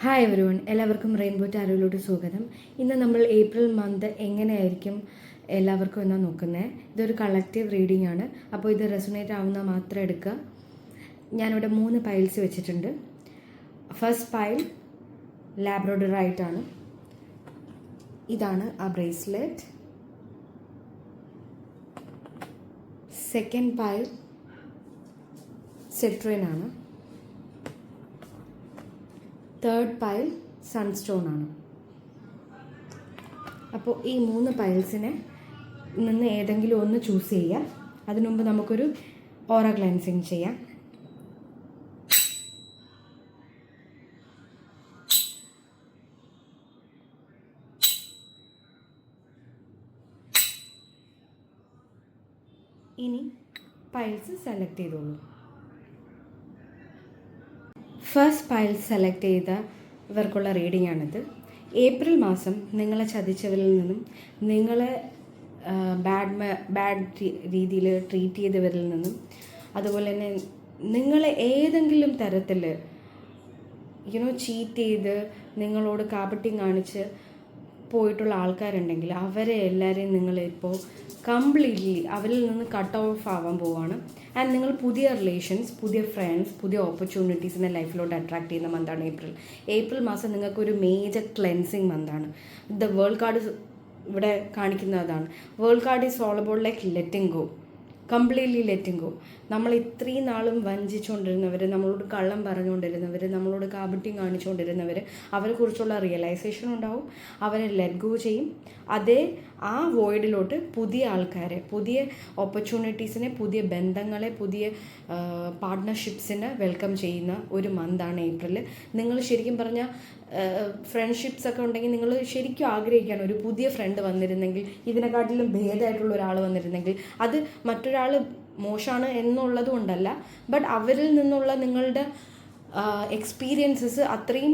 Hi every one, എല്ലാവർക്കും rainbow ടാരോയിലോട്ട് സ്വാഗതം. ഇന്ന് നമ്മൾ ഏപ്രിൽ മന്ത് എങ്ങനെയായിരിക്കും എല്ലാവർക്കും എന്നാണ് നോക്കുന്നത്. ഇതൊരു കളക്റ്റീവ് റീഡിംഗ് ആണ്. അപ്പോൾ ഇത് റെസൊനേറ്റ് ആവുന്ന മാത്രം എടുക്കുക. ഞാനിവിടെ 3 പൈൽസ് വെച്ചിട്ടുണ്ട്. ഫസ്റ്റ് പൈൽ ലാബ്രഡോറൈറ്റ് ആണ്. ഇതാണ് ആ ബ്രേസ്ലെറ്റ്. സെക്കൻഡ് പൈൽ സിട്രിൻ ആണ്. തേർഡ് പൈൽ സൺസ്റ്റോൺ ആണ്. അപ്പോൾ ഈ 3 പൈൽസിനെ നിന്ന് ഏതെങ്കിലും ഒന്ന് ചൂസ് ചെയ്യുക. അതിനു മുമ്പ് നമുക്കൊരു ഓറ ക്ലെൻസിങ് ചെയ്യാം. ഇനി പൈൽസ് സെലക്ട് ചെയ്തോളൂ. ഫസ്റ്റ് പൈൽ സെലക്ട് ചെയ്തവർക്കുള്ള റീഡിംഗ് ആണിത്. ഏപ്രിൽ മാസം നിങ്ങളെ ചതിച്ചവരിൽ നിന്നും നിങ്ങളെ ബാഡ് രീതിയിൽ ട്രീറ്റ് ചെയ്തവരിൽ നിന്നും അതുപോലെ തന്നെ നിങ്ങളെ ഏതെങ്കിലും തരത്തിൽ ചീറ്റ് ചെയ്ത് നിങ്ങളോട് കാപട്യം കാണിച്ച് പോയിട്ടുള്ള ആൾക്കാരുണ്ടെങ്കിൽ അവരെ എല്ലാവരെയും നിങ്ങളിപ്പോൾ കംപ്ലീറ്റ്ലി അവരിൽ നിന്ന് കട്ട് ഓഫ് ആവാൻ പോവുകയാണ്. ആൻഡ് നിങ്ങൾ പുതിയ റിലേഷൻസ്, പുതിയ ഫ്രണ്ട്സ്, പുതിയ ഓപ്പർച്യൂണിറ്റീസിനെ ലൈഫിലോട്ട് അട്രാക്ട് ചെയ്യുന്ന മന്താണ് ഏപ്രിൽ മാസം. നിങ്ങൾക്കൊരു മേജർ ക്ലെൻസിങ് മന്താണ്. ദ വേൾഡ് കാർഡ് ഇവിടെ കാണിക്കുന്നതാണ്. World card is all about like letting go, completely letting go. നമ്മൾ ഇത്രയും നാളും വഞ്ചിച്ചുകൊണ്ടിരുന്നവർ, നമ്മളോട് കള്ളം പറഞ്ഞുകൊണ്ടിരുന്നവർ, നമ്മളോട് കാപട്യം കാണിച്ചുകൊണ്ടിരുന്നവർ, അവരെക്കുറിച്ചുള്ള റിയലൈസേഷൻ ഉണ്ടാവും. അവരെ ലെറ്റ് ഗോ ചെയ്യും. അതേ ആ വോയിഡിലോട്ട് പുതിയ ആൾക്കാരെ, പുതിയ ഓപ്പർച്യൂണിറ്റീസിനെ, പുതിയ ബന്ധങ്ങളെ, പുതിയ പാർട്ട്ണർഷിപ്സിനെ വെൽക്കം ചെയ്യുന്ന ഒരു മന്താണ് ഏപ്രിൽ. നിങ്ങൾ ശരിക്കും പറഞ്ഞാൽ ഫ്രണ്ട്ഷിപ്സ് ഒക്കെ ഉണ്ടെങ്കിൽ നിങ്ങൾ ശരിക്കും ആഗ്രഹിക്കുകയാണ് ഒരു പുതിയ ഫ്രണ്ട് വന്നിരുന്നെങ്കിൽ, ഇതിനെക്കാട്ടിലും ഭേദമായിട്ടുള്ള ഒരാൾ വന്നിരുന്നെങ്കിൽ. അത് മറ്റൊരാൾ മോശമാണ് എന്നുള്ളത് കൊണ്ടല്ല, ബട്ട് അവരിൽ നിന്നുള്ള നിങ്ങളുടെ എക്സ്പീരിയൻസസ് അത്രയും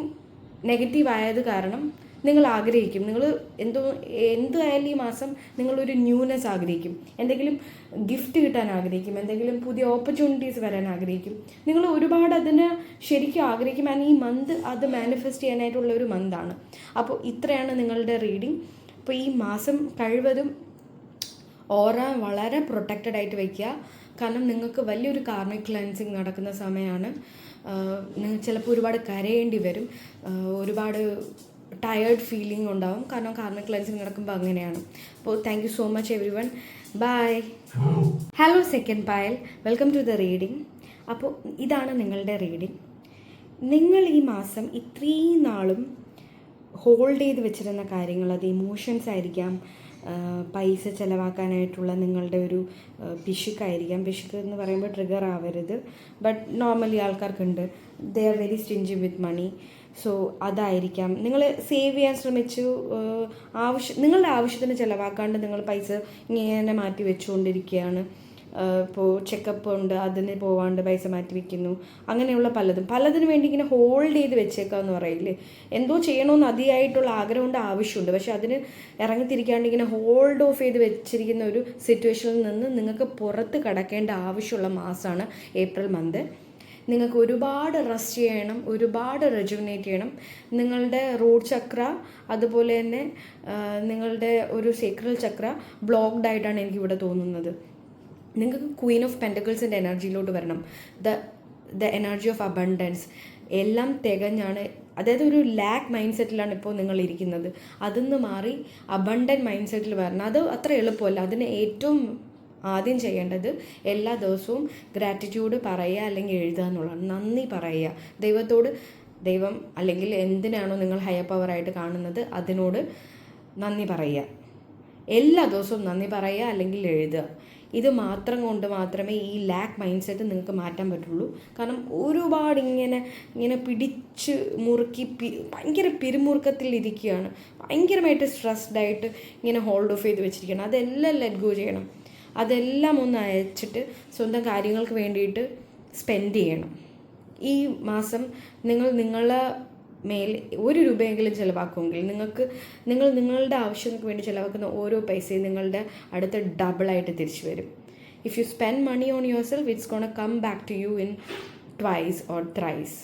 നെഗറ്റീവ് ആയത് കാരണം നിങ്ങൾ ആഗ്രഹിക്കും. നിങ്ങൾ എന്തായാലും ഈ മാസം നിങ്ങളൊരു ന്യൂനെസ് ആഗ്രഹിക്കും. എന്തെങ്കിലും ഗിഫ്റ്റ് കിട്ടാൻ ആഗ്രഹിക്കും. എന്തെങ്കിലും പുതിയ ഓപ്പർച്യൂണിറ്റീസ് വരാൻ ആഗ്രഹിക്കും. നിങ്ങൾ ഒരുപാട് അതിന് ശരിക്കും ആഗ്രഹിക്കും. ആൻഡ് ഈ മന്ത് അത് മാനിഫെസ്റ്റ് ചെയ്യാനായിട്ടുള്ള ഒരു മന്താണ്. അപ്പോൾ ഇത്രയാണ് നിങ്ങളുടെ റീഡിങ്. അപ്പോൾ ഈ മാസം കഴിവതും ഓറ വളരെ പ്രൊട്ടക്റ്റഡ് ആയിട്ട് വയ്ക്കുക. കാരണം നിങ്ങൾക്ക് വലിയൊരു കാർമിക് ക്ലെൻസിങ് നടക്കുന്ന സമയമാണ്. നിങ്ങൾ ചിലപ്പോൾ ഒരുപാട് കരയേണ്ടി വരും, ഒരുപാട് ടയേർഡ് ഫീലിംഗ് ഉണ്ടാവും. കാരണം കാർമിക് ക്ലെൻസിങ് നടക്കുമ്പോൾ അങ്ങനെയാണ്. അപ്പോൾ thank you so much everyone. Bye. Hello second pile, welcome to the reading. അപ്പോൾ ഇതാണ് നിങ്ങളുടെ റീഡിംഗ്. നിങ്ങൾ ഈ മാസം ഇത്രയും നാളും ഹോൾഡ് ചെയ്ത് വെച്ചിരുന്ന കാര്യങ്ങൾ, അത് ഇമോഷൻസ് ആയിരിക്കാം, പൈസ ചിലവാക്കാനായിട്ടുള്ള നിങ്ങളുടെ ഒരു പിശുക്കായിരിക്കാം. പിശുക്ക് എന്ന് പറയുമ്പോൾ ട്രിഗർ ആവരുത്, ബട്ട് നോർമലി ആൾക്കാർക്കുണ്ട്. They are very stingy with money. So അതായിരിക്കാം. നിങ്ങൾ സേവ് ചെയ്യാൻ ശ്രമിച്ചു, നിങ്ങളുടെ ആവശ്യത്തിന് ചിലവാക്കാണ്ട് നിങ്ങൾ പൈസ ഇങ്ങനെ മാറ്റി വെച്ചുകൊണ്ടിരിക്കുകയാണ്. ഇപ്പോൾ ചെക്കപ്പ് ഉണ്ട്, അതിന് പോവാണ്ട് പൈസ മാറ്റി വയ്ക്കുന്നു. അങ്ങനെയുള്ള പലതിനു വേണ്ടി ഇങ്ങനെ ഹോൾഡ് ചെയ്ത് വെച്ചേക്കാന്ന് പറയില്ലേ. എന്തോ ചെയ്യണമെന്ന് അതിയായിട്ടുള്ള ആഗ്രഹമുണ്ട്, ആവശ്യമുണ്ട്, പക്ഷെ അതിന് ഇറങ്ങിത്തിരിക്കാണ്ട് ഇങ്ങനെ ഹോൾഡ് ഓഫ് ചെയ്ത് വെച്ചിരിക്കുന്ന ഒരു സിറ്റുവേഷനിൽ നിന്ന് നിങ്ങൾക്ക് പുറത്ത് കടക്കേണ്ട ആവശ്യമുള്ള മാസമാണ് ഏപ്രിൽ മന്ത്. നിങ്ങൾക്ക് ഒരുപാട് റെസ്റ്റ് ചെയ്യണം, ഒരുപാട് റെജുവിനേറ്റ് ചെയ്യണം. നിങ്ങളുടെ റൂട്ട് ചക്ര, അതുപോലെ തന്നെ നിങ്ങളുടെ ഒരു സേക്രൽ ചക്ര ബ്ലോക്ക്ഡ് ആയിട്ടാണ് എനിക്കിവിടെ തോന്നുന്നത്. നിങ്ങൾക്ക് ക്വീൻ ഓഫ് പെൻറ്റക്കിൾസിൻ്റെ എനർജിയിലോട്ട് വരണം. ദ എനർജി ഓഫ് അബണ്ടൻസ് എല്ലാം തികഞ്ഞാണ്. അതായത് ഒരു ലാക്ക് മൈൻഡ് സെറ്റിലാണ് ഇപ്പോൾ നിങ്ങൾ ഇരിക്കുന്നത്. അതിന്ന് മാറി അബണ്ടൻറ്റ് മൈൻഡ് സെറ്റിൽ വരണം. അത് അത്ര എളുപ്പമല്ല. അതിന് ഏറ്റവും ആദ്യം ചെയ്യേണ്ടത് എല്ലാ ദിവസവും ഗ്രാറ്റിറ്റ്യൂഡ് പറയുക, അല്ലെങ്കിൽ എഴുതുക എന്നുള്ളതാണ്. നന്ദി പറയുക ദൈവത്തോട്. ദൈവം അല്ലെങ്കിൽ എന്തിനാണോ നിങ്ങൾ ഹയർ പവറായിട്ട് കാണുന്നത് അതിനോട് നന്ദി പറയുക. എല്ലാ ദിവസവും നന്ദി പറയുക അല്ലെങ്കിൽ എഴുതുക. ഇത് മാത്രം കൊണ്ട് മാത്രമേ ഈ ലാക്ക് മൈൻഡ് സെറ്റ് നിങ്ങൾക്ക് മാറ്റാൻ പറ്റുള്ളൂ. കാരണം ഒരുപാട് ഇങ്ങനെ പിടിച്ച് മുറുക്കി ഭയങ്കര പിരിമുറുക്കത്തിൽ ഇരിക്കുകയാണ്. ഭയങ്കരമായിട്ട് സ്ട്രെസ്ഡായിട്ട് ഇങ്ങനെ ഹോൾഡ് ഓഫ് ചെയ്ത് വെച്ചിരിക്കുകയാണ്. അതെല്ലാം ലെറ്റ് ഗോ ചെയ്യണം. അതെല്ലാം ഒന്ന് അയച്ചിട്ട് സ്വന്തം കാര്യങ്ങൾക്ക് വേണ്ടിയിട്ട് സ്പെൻഡ് ചെയ്യണം. ഈ മാസം നിങ്ങളെ മേൽ 1 രൂപയെങ്കിലും ചിലവാക്കുമെങ്കിൽ നിങ്ങൾ നിങ്ങളുടെ ആവശ്യങ്ങൾക്ക് വേണ്ടി ചിലവാക്കുന്ന ഓരോ പൈസയും നിങ്ങളുടെ അടുത്ത് ഡബിളായിട്ട് തിരിച്ചു വരും. If you spend money on yourself, it's gonna come back to you in twice or thrice.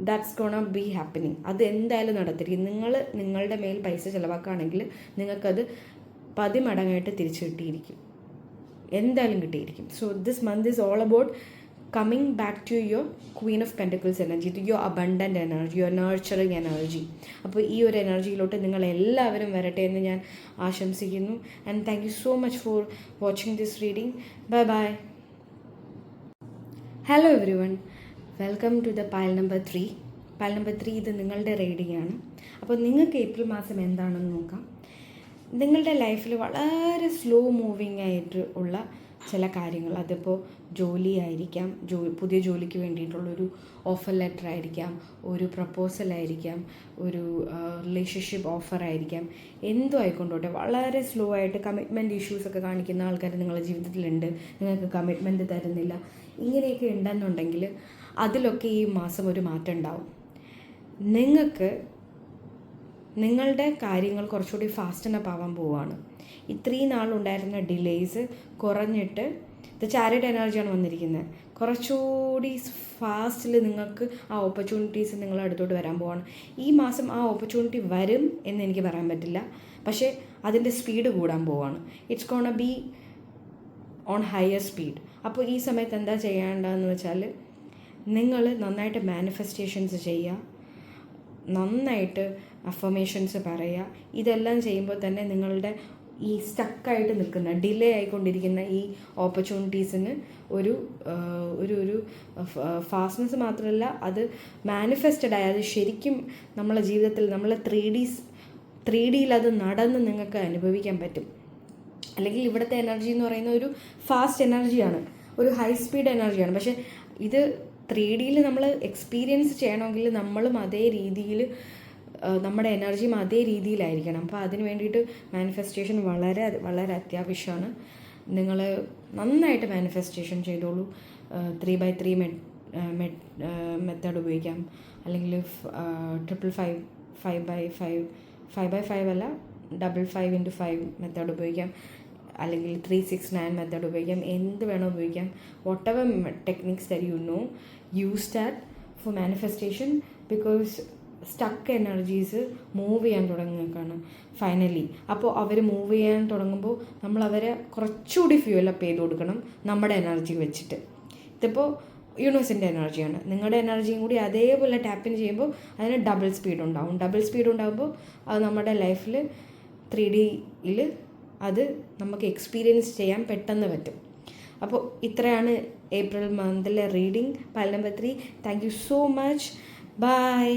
That's gonna be happening. അത് എന്തായാലും നടത്തിയിരിക്കും. നിങ്ങൾ നിങ്ങളുടെ മേൽ പൈസ ചിലവാക്കുകയാണെങ്കിൽ നിങ്ങൾക്കത് 10 മടങ്ങായിട്ട് തിരിച്ചു കിട്ടിയിരിക്കും, എന്തായാലും കിട്ടിയിരിക്കും. So this month is all about coming back to your queen of pentacles energy, to your abundant energy, your nurturing energy. അപ്പോൾ ഈ ഒരു എനർജിയിലോട്ട് നിങ്ങൾ എല്ലാവരും വരട്ടെ എന്ന് ഞാൻ ആശംസിക്കുന്നു. And thank you so much for watching this reading. Bye bye. Hello everyone, welcome to the pile number 3. Pile number 3 ഇത് നിങ്ങളുടെ റീഡിംഗ് ആണ്. അപ്പോൾ നിങ്ങൾക്ക് ഏപ്രിൽ മാസം എന്താണെന്ന് നോക്കാം. നിങ്ങളുടെ ലൈഫിൽ വളരെ സ്ലോ മൂവിങ് ആയിട്ട് ഉള്ള ചില കാര്യങ്ങൾ, അതിപ്പോൾ ജോലി ആയിരിക്കാം, പുതിയ ജോലിക്ക് വേണ്ടിയിട്ടുള്ളൊരു ഓഫർ ലെറ്റർ ആയിരിക്കാം, ഒരു പ്രപ്പോസൽ ആയിരിക്കാം, ഒരു റിലേഷൻഷിപ്പ് ഓഫർ ആയിരിക്കാം, എന്തോ ആയിക്കൊണ്ടോട്ടെ വളരെ സ്ലോ ആയിട്ട് കമ്മിറ്റ്മെൻറ്റ് ഇഷ്യൂസൊക്കെ കാണിക്കുന്ന ആൾക്കാർ നിങ്ങളുടെ ജീവിതത്തിലുണ്ട്. നിങ്ങൾക്ക് കമ്മിറ്റ്മെൻറ്റ് തരുന്നില്ല, ഇങ്ങനെയൊക്കെ ഉണ്ടെന്നുണ്ടെങ്കിൽ അതിലൊക്കെ ഈ മാസം ഒരു മാറ്റം ഉണ്ടാവും. നിങ്ങൾക്ക് നിങ്ങളുടെ കാര്യങ്ങൾ കുറച്ചുകൂടി ഫാസ്റ്റനപ്പ് ആവാൻ പോവുകയാണ്. ഇത്രയും നാളുണ്ടായിരുന്ന ഡിലേയ്സ് കുറഞ്ഞിട്ട് ഇത് ചാരിറ്റി എനർജിയാണ് വന്നിരിക്കുന്നത്. കുറച്ചുകൂടി ഫാസ്റ്റിൽ നിങ്ങൾക്ക് ആ ഓപ്പർച്യൂണിറ്റീസ് നിങ്ങളുടെ അടുത്തോട്ട് വരാൻ പോവാണ്. ഈ മാസം ആ ഓപ്പർച്യൂണിറ്റി വരും എന്ന് എനിക്ക് പറയാൻ പറ്റില്ല, പക്ഷേ അതിൻ്റെ സ്പീഡ് കൂടാൻ പോവാണ്. It's gonna B on higher speed. അപ്പോൾ ഈ സമയത്ത് എന്താ ചെയ്യേണ്ടതെന്ന് വെച്ചാൽ, നിങ്ങൾ നന്നായിട്ട് മാനിഫെസ്റ്റേഷൻസ് ചെയ്യുക, നന്നായിട്ട് അഫർമേഷൻസ് പറയുക. ഇതെല്ലാം ചെയ്യുമ്പോൾ തന്നെ നിങ്ങളുടെ ഈ സ്റ്റക്കായിട്ട് നിൽക്കുന്ന, ഡിലേ ആയിക്കൊണ്ടിരിക്കുന്ന ഈ ഓപ്പർച്യൂണിറ്റീസിന് ഒരു ഒരു ഒരു ഫാസ്റ്റ്നെസ് മാത്രമല്ല, അത് മാനിഫെസ്റ്റഡ് ആയി അത് ശരിക്കും നമ്മളെ ജീവിതത്തിൽ നമ്മൾ 3Dയിൽ അത് നടന്ന് നിങ്ങൾക്ക് അനുഭവിക്കാൻ പറ്റും. അല്ലെങ്കിൽ ഇവിടുത്തെ എനർജി എന്ന് പറയുന്ന ഒരു ഫാസ്റ്റ് എനർജിയാണ്, ഒരു ഹൈ സ്പീഡ് എനർജിയാണ്. പക്ഷേ ഇത് 3Dയിൽ നമ്മൾ എക്സ്പീരിയൻസ് ചെയ്യണമെങ്കിൽ നമ്മളും അതേ രീതിയിൽ, നമ്മുടെ എനർജിയും അതേ രീതിയിലായിരിക്കണം. അപ്പോൾ അതിന് വേണ്ടിയിട്ട് മാനിഫെസ്റ്റേഷൻ വളരെ വളരെ അത്യാവശ്യമാണ്. നിങ്ങൾ നന്നായിട്ട് മാനിഫെസ്റ്റേഷൻ ചെയ്തോളൂ. 3x3 മെത്തേഡ് ഉപയോഗിക്കാം, അല്ലെങ്കിൽ 555 5x5 5x5 അല്ല 5x5 മെത്തേഡ് ഉപയോഗിക്കാം, അല്ലെങ്കിൽ 369 മെത്തേഡ് ഉപയോഗിക്കാം, എന്ത് വേണോ ഉപയോഗിക്കാം. Whatever techniques that you know, use that for manifestation. Because stuck energies move ചെയ്യാൻ തുടങ്ങുകയാണ് ഫൈനലി. അപ്പോൾ അവർ മൂവ് ചെയ്യാൻ തുടങ്ങുമ്പോൾ നമ്മൾ അവരെ കുറച്ചുകൂടി ഫ്യൂൽ അപ്പ് ചെയ്ത് കൊടുക്കണം നമ്മുടെ എനർജി വെച്ചിട്ട്. ഇതിപ്പോൾ യൂണിവേഴ്സിൻ്റെ എനർജിയാണ്, നിങ്ങളുടെ എനർജിയും കൂടി അതേപോലെ ടാപ്പിൻ ചെയ്യുമ്പോൾ അതിന് ഡബിൾ സ്പീഡ് ഉണ്ടാവും. ഡബിൾ സ്പീഡ് ഉണ്ടാകുമ്പോൾ അത് നമ്മുടെ ലൈഫിൽ 3Dയിൽ അത് നമുക്ക് എക്സ്പീരിയൻസ് ചെയ്യാൻ പെട്ടെന്ന് പറ്റും. അപ്പോൾ ഇത്രയാണ് ഏപ്രിൽ മന്തിലെ reading, pile number 3. Thank you so much. By.